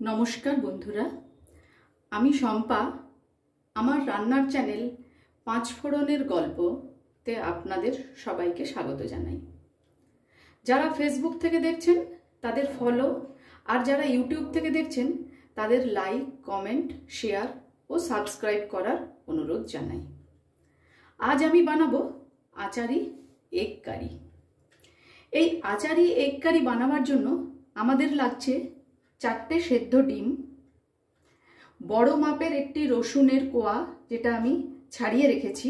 নমস্কার বন্ধুরা, আমি শম্পা। আমার রান্নার চ্যানেল পাঁচ ফোড়নের গল্পতে আপনাদের সবাইকে স্বাগত জানাই। যারা ফেসবুক থেকে দেখছেন তাদের ফলো, আর যারা ইউটিউব থেকে দেখছেন তাদের লাইক, কমেন্ট, শেয়ার ও সাবস্ক্রাইব করার অনুরোধ জানাই। আজ আমি বানাবো আচারি এগ কারি। এই আচারি এগ কারি বানাবার জন্য আমাদের লাগছে 4টে সেদ্ধ ডিম, বড় মাপের একটি রসুনের কোয়া যেটা আমি ছাড়িয়ে রেখেছি,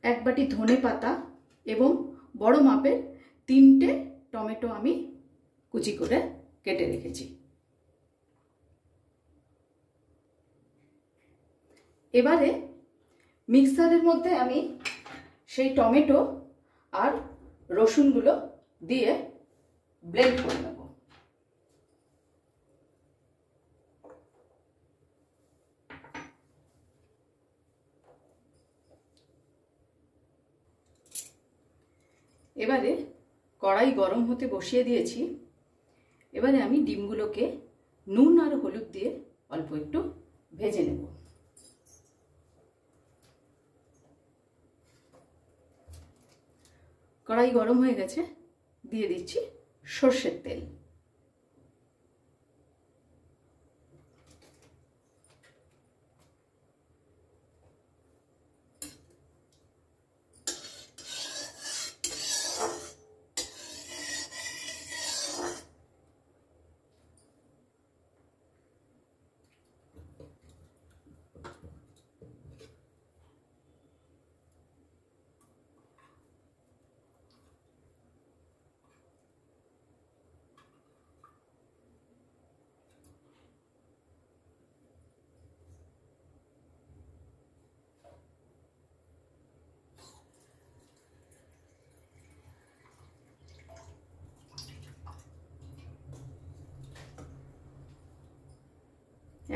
1 বাটি ধনে পাতা এবং বড় মাপের 3টে টমেটো আমি কুচি করে কেটে রেখেছি। এবারে মিক্সারের মধ্যে আমি সেই টমেটো আর রসুনগুলো দিয়ে ব্লেন্ড করে নেব। এবারে কড়াই গরম হতে বসিয়ে দিয়েছি। এবারে আমি ডিমগুলোকে নুন আর হলুদ দিয়ে অল্প একটু ভেজে নেব। কড়াই গরম হয়ে গেছে, দিয়ে দিচ্ছি সর্ষের তেল।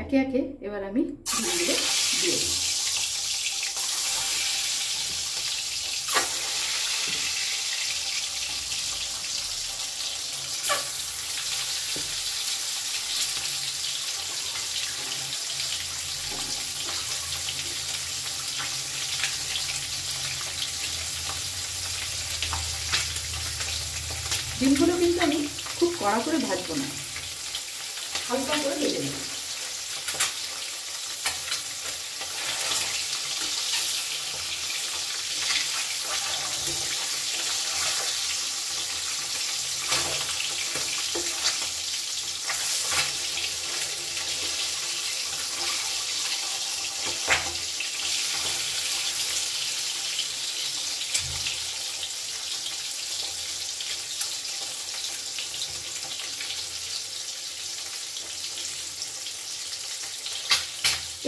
একে একে এবার আমি ডিমগুলো দিয়ে দিই। ডিমগুলো কিন্তু আমি খুব কড়া করে ভাজবো না, হালকা করে ভেজে নেব।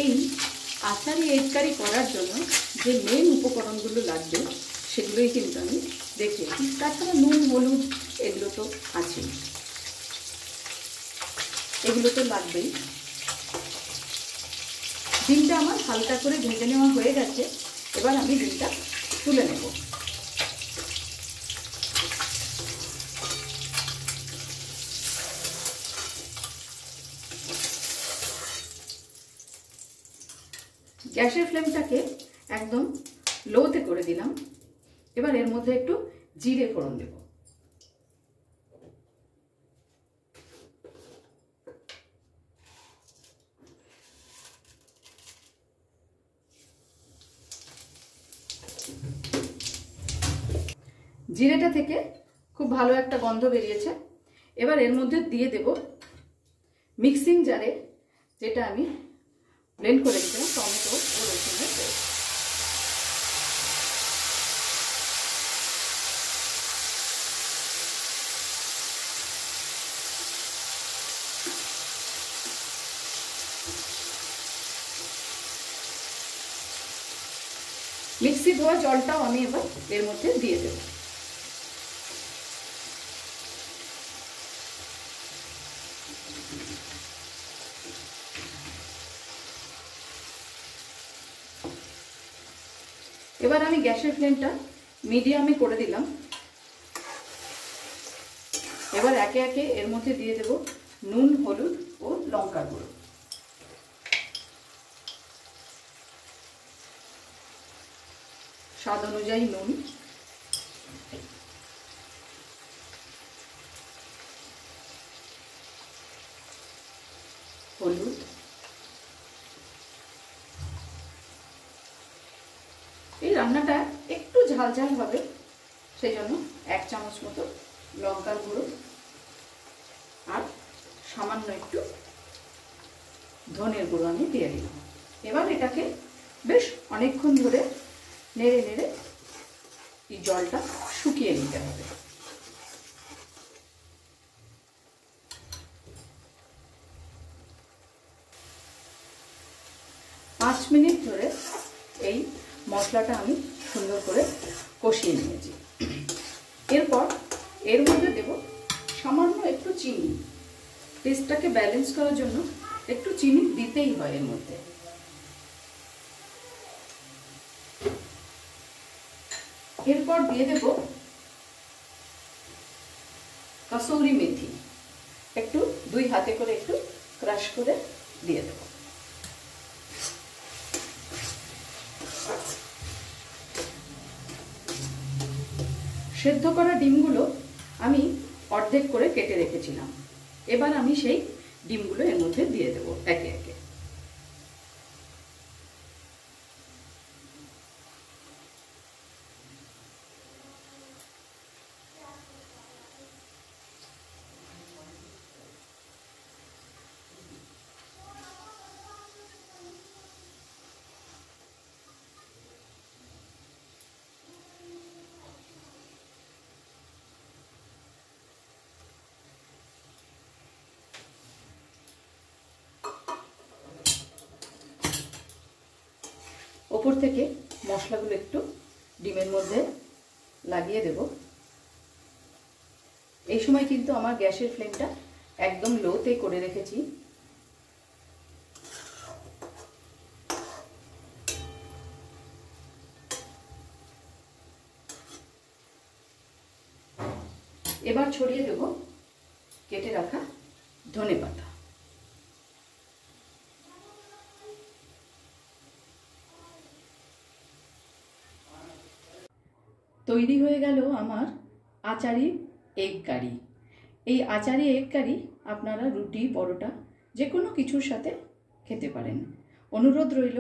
এই আচারি এগ কারি করার জন্য যে মেন উপকরণগুলো লাগবে সেগুলোই কিন্তু আমি দেখিয়েছি। তাছাড়া নুন, হলুদ এগুলো তো আছেই, এগুলো তো লাগবেই। ডিমটা আমার হালকা করে ভেজে নেওয়া হয়ে গেছে। এবার আমি ডিমটা তুলে নেব। গ্যাসের ফ্লেমটাকে একদম লোতে করে দিলাম। এবার এর মধ্যে একটু জিরে ফোড়ন দেব। জিরেটা থেকে খুব ভালো একটা গন্ধ বেরিয়েছে। এবার এর মধ্যে দিয়ে দেব মিক্সিং জারে যেটা আমি ব্লেন্ড করে দিলাম টমেটো ও রসুনের পেস্ট। মিক্সি ধোয়া জলটাও আমি এবার এর মধ্যে দিয়ে দেব। এবার আমি গ্যাসের ফ্লেমটা মিডিয়ামে করে দিলাম। এবার একে একে এর মধ্যে দিয়ে দেব নুন, হলুদ ও লঙ্কার গুঁড়ো। স্বাদ অনুযায়ী নুন, হলুদ, এই রান্নাটা একটু ঝাল ঝাল হবে, সেই জন্য 1 চামচ মতো লঙ্কার গুঁড়ো আর সামান্য একটু ধনের গুঁড়ো আমি দিয়ে দিলাম। এবার এটাকে বেশ অনেকক্ষণ ধরে নেড়ে নেড়ে এই জলটা শুকিয়ে নিতে হবে। 5 মিনিট ধরে এই মশলাটা আমি সুন্দর করে কষিয়ে নিয়েছি। এরপর এর মধ্যে দেব সামান্য একটু চিনি। টেস্টটাকে ব্যালেন্স করার জন্য একটু চিনি দিতেই হয় এর মধ্যে। এরপর দিয়ে দেব কসুরি মেথি, একটু 2 হাতে করে একটু ক্রাশ করে দিয়ে দেব। সেদ্ধ করা ডিমগুলো আমি অর্ধেক করে কেটে রেখেছিলাম। এবার আমি সেই ডিমগুলো এর মধ্যে দিয়ে দেব একে একে। ওপর থেকে মশলাগুলো একটু ডিমের মধ্যে লাগিয়ে দেব। এই সময় কিন্তু আমার গ্যাসের ফ্লেমটা একদম লোতে করে রেখেছি। এবার ছড়িয়ে দেব কেটে রাখা ধনেপাতা। তৈরি হয়ে গেল আমার আচারি এগ কারি। এই আচারি এগ কারি আপনারা রুটি, পরোটা যে কোনো কিছুর সাথে খেতে পারেন। অনুরোধ রইল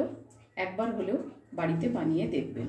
একবার হলেও বাড়িতে বানিয়ে দেখবেন।